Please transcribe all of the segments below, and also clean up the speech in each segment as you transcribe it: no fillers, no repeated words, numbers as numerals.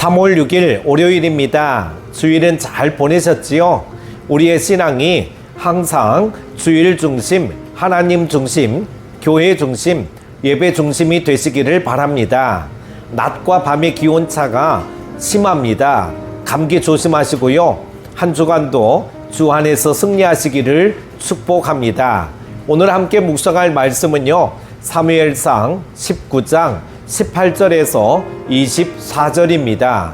3월 6일 월요일입니다. 주일은 잘 보내셨지요? 우리의 신앙이 항상 주일 중심, 하나님 중심, 교회 중심, 예배 중심이 되시기를 바랍니다. 낮과 밤의 기온차가 심합니다. 감기 조심하시고요. 한 주간도 주 안에서 승리하시기를 축복합니다. 오늘 함께 묵상할 말씀은요, 사무엘상 19장 18절에서 24절입니다.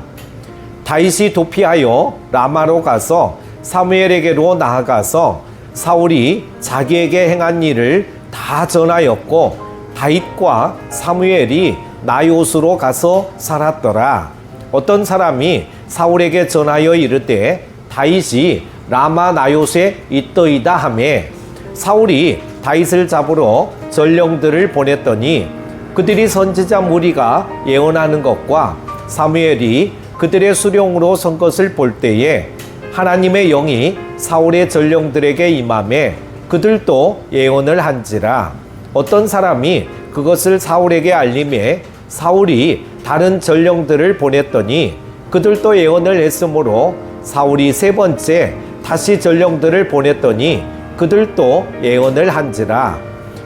다윗이 도피하여 라마로 가서 사무엘에게로 나아가서 사울이 자기에게 행한 일을 다 전하였고 다윗과 사무엘이 나요스로 가서 살았더라. 어떤 사람이 사울에게 전하여 이르되 다윗이 라마 나요스에 있더이다 하매 사울이 다윗을 잡으러 전령들을 보냈더니 그들이 선지자 무리가 예언하는 것과 사무엘이 그들의 수령으로 선 것을 볼 때에 하나님의 영이 사울의 전령들에게 임하매 그들도 예언을 한지라. 어떤 사람이 그것을 사울에게 알림해 사울이 다른 전령들을 보냈더니 그들도 예언을 했으므로 사울이 세 번째 다시 전령들을 보냈더니 그들도 예언을 한지라.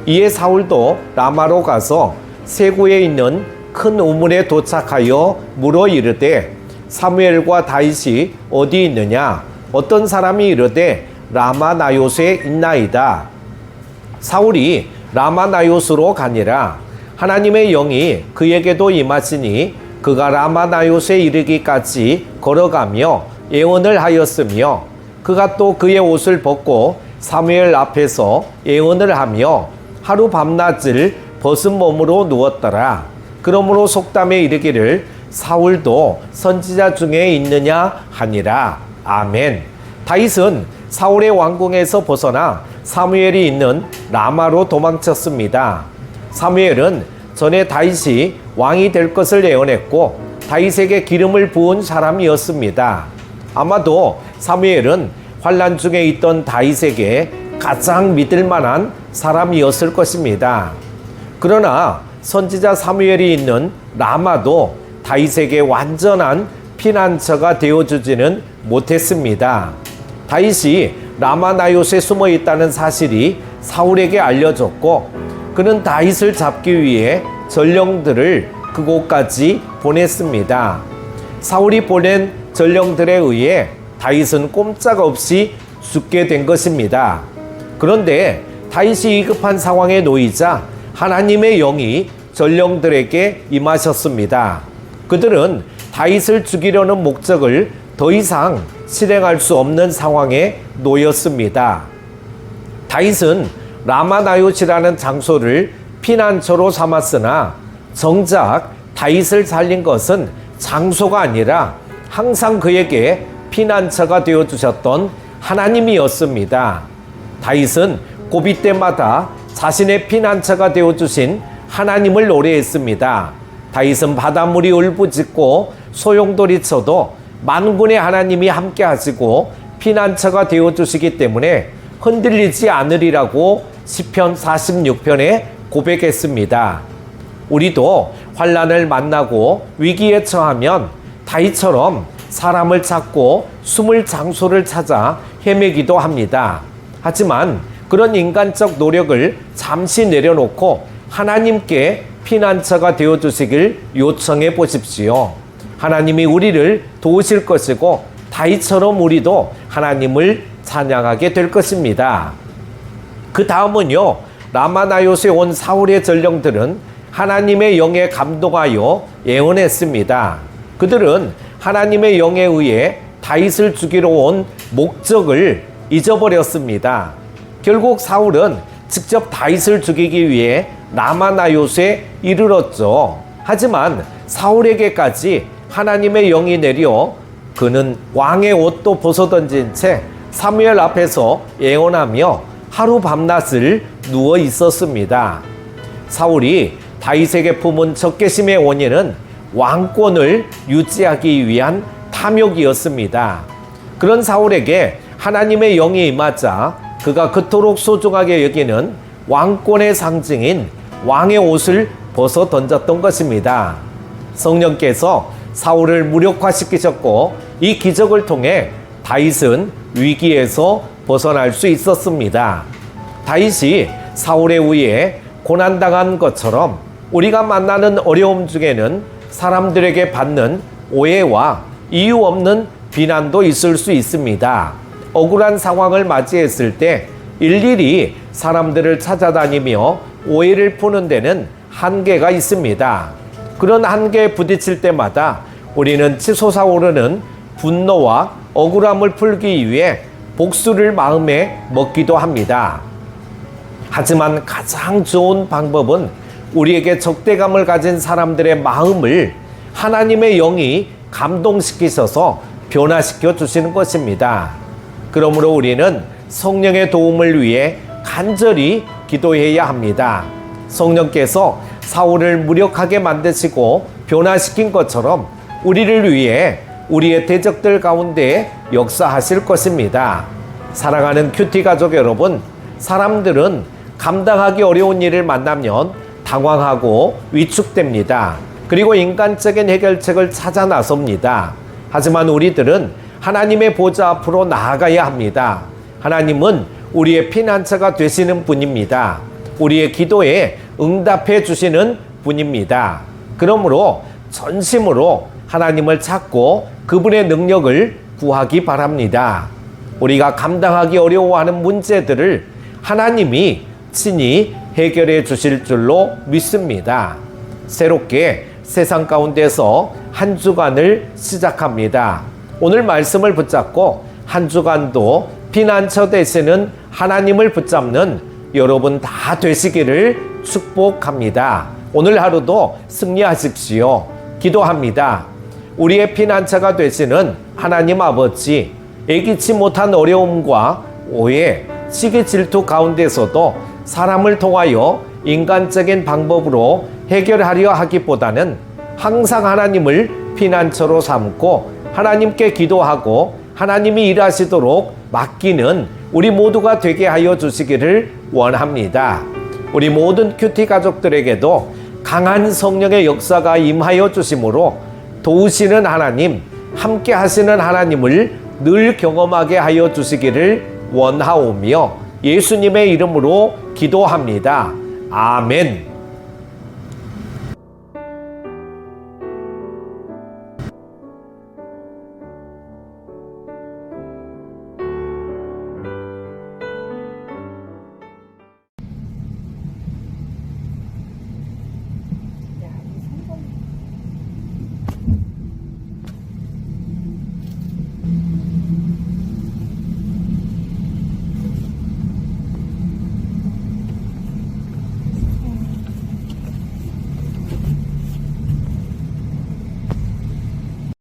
이에 사울도 라마로 가서 세구에 있는 큰 우물에 도착하여 물어 이르되 사무엘과 다윗이 어디 있느냐? 어떤 사람이 이르되 라마 나요스에 있나이다. 사울이 라마 나요스로 가니라. 하나님의 영이 그에게도 임하시니 그가 라마 나요스에 이르기까지 걸어가며 예언을 하였으며 그가 또 그의 옷을 벗고 사무엘 앞에서 예언을 하며 하루 밤낮을 벗은 몸으로 누웠더라. 그러므로 속담에 이르기를 사울도 선지자 중에 있느냐 하니라. 아멘. 다윗은 사울의 왕궁에서 벗어나 사무엘이 있는 라마로 도망쳤습니다. 사무엘은 전에 다윗이 왕이 될 것을 예언했고 다윗에게 기름을 부은 사람이었습니다. 아마도 사무엘은 환난 중에 있던 다윗에게 가장 믿을 만한 사람이었을 것입니다. 그러나 선지자 사무엘이 있는 라마도 다윗에게 완전한 피난처가 되어주지는 못했습니다. 다윗이 라마 나요스에 숨어 있다는 사실이 사울에게 알려졌고 그는 다윗을 잡기 위해 전령들을 그곳까지 보냈습니다. 사울이 보낸 전령들에 의해 다윗은 꼼짝없이 죽게 된 것입니다. 그런데 다윗이 위급한 상황에 놓이자 하나님의 영이 전령들에게 임하셨습니다. 그들은 다윗을 죽이려는 목적을 더 이상 실행할 수 없는 상황에 놓였습니다. 다윗은 라마나요스라는 장소를 피난처로 삼았으나 정작 다윗을 살린 것은 장소가 아니라 항상 그에게 피난처가 되어주셨던 하나님이었습니다. 다윗은 고비 때마다 자신의 피난처가 되어주신 하나님을 노래했습니다. 다윗은 바닷물이 울부짖고 소용돌이 쳐도 만군의 하나님이 함께 하시고 피난처가 되어주시기 때문에 흔들리지 않으리라고 시편 46편에 고백했습니다. 우리도 환난을 만나고 위기에 처하면 다윗처럼 사람을 찾고 숨을 장소를 찾아 헤매기도 합니다. 하지만 그런 인간적 노력을 잠시 내려놓고 하나님께 피난처가 되어주시길 요청해 보십시오. 하나님이 우리를 도우실 것이고 다윗처럼 우리도 하나님을 찬양하게 될 것입니다. 그 다음은요, 라마나요스에 온 사울의 전령들은 하나님의 영에 감동하여 예언했습니다. 그들은 하나님의 영에 의해 다윗을 죽이러 온 목적을 잊어버렸습니다. 결국 사울은 직접 다윗을 죽이기 위해 라마나요스에 이르렀죠. 하지만 사울에게까지 하나님의 영이 내려 그는 왕의 옷도 벗어던진 채 사무엘 앞에서 예언하며 하루 밤낮을 누워 있었습니다. 사울이 다윗에게 품은 적개심의 원인은 왕권을 유지하기 위한 탐욕이었습니다. 그런 사울에게 하나님의 영이 임하자 그가 그토록 소중하게 여기는 왕권의 상징인 왕의 옷을 벗어 던졌던 것입니다. 성령께서 사울을 무력화시키셨고 이 기적을 통해 다윗은 위기에서 벗어날 수 있었습니다. 다윗이 사울에 의해 고난당한 것처럼 우리가 만나는 어려움 중에는 사람들에게 받는 오해와 이유 없는 비난도 있을 수 있습니다. 억울한 상황을 맞이했을 때 일일이 사람들을 찾아다니며 오해를 푸는 데는 한계가 있습니다. 그런 한계에 부딪힐 때마다 우리는 치솟아오르는 분노와 억울함을 풀기 위해 복수를 마음에 먹기도 합니다. 하지만 가장 좋은 방법은 우리에게 적대감을 가진 사람들의 마음을 하나님의 영이 감동시키셔서 변화시켜 주시는 것입니다. 그러므로 우리는 성령의 도움을 위해 간절히 기도해야 합니다. 성령께서 사울을 무력하게 만드시고 변화시킨 것처럼 우리를 위해 우리의 대적들 가운데 역사하실 것입니다. 사랑하는 큐티 가족 여러분, 사람들은 감당하기 어려운 일을 만나면 당황하고 위축됩니다. 그리고 인간적인 해결책을 찾아 나섭니다. 하지만 우리들은 하나님의 보좌 앞으로 나아가야 합니다. 하나님은 우리의 피난처가 되시는 분입니다. 우리의 기도에 응답해 주시는 분입니다. 그러므로 전심으로 하나님을 찾고 그분의 능력을 구하기 바랍니다. 우리가 감당하기 어려워하는 문제들을 하나님이 친히 해결해 주실 줄로 믿습니다. 새롭게 세상 가운데서 한 주간을 시작합니다. 오늘 말씀을 붙잡고 한 주간도 피난처 되시는 하나님을 붙잡는 여러분 다 되시기를 축복합니다. 오늘 하루도 승리하십시오. 기도합니다. 우리의 피난처가 되시는 하나님 아버지, 예기치 못한 어려움과 오해, 시기 질투 가운데서도 사람을 통하여 인간적인 방법으로 해결하려 하기보다는 항상 하나님을 피난처로 삼고 하나님께 기도하고 하나님이 일하시도록 맡기는 우리 모두가 되게 하여 주시기를 원합니다. 우리 모든 큐티 가족들에게도 강한 성령의 역사가 임하여 주심으로 도우시는 하나님, 함께 하시는 하나님을 늘 경험하게 하여 주시기를 원하오며 예수님의 이름으로 기도합니다. 아멘.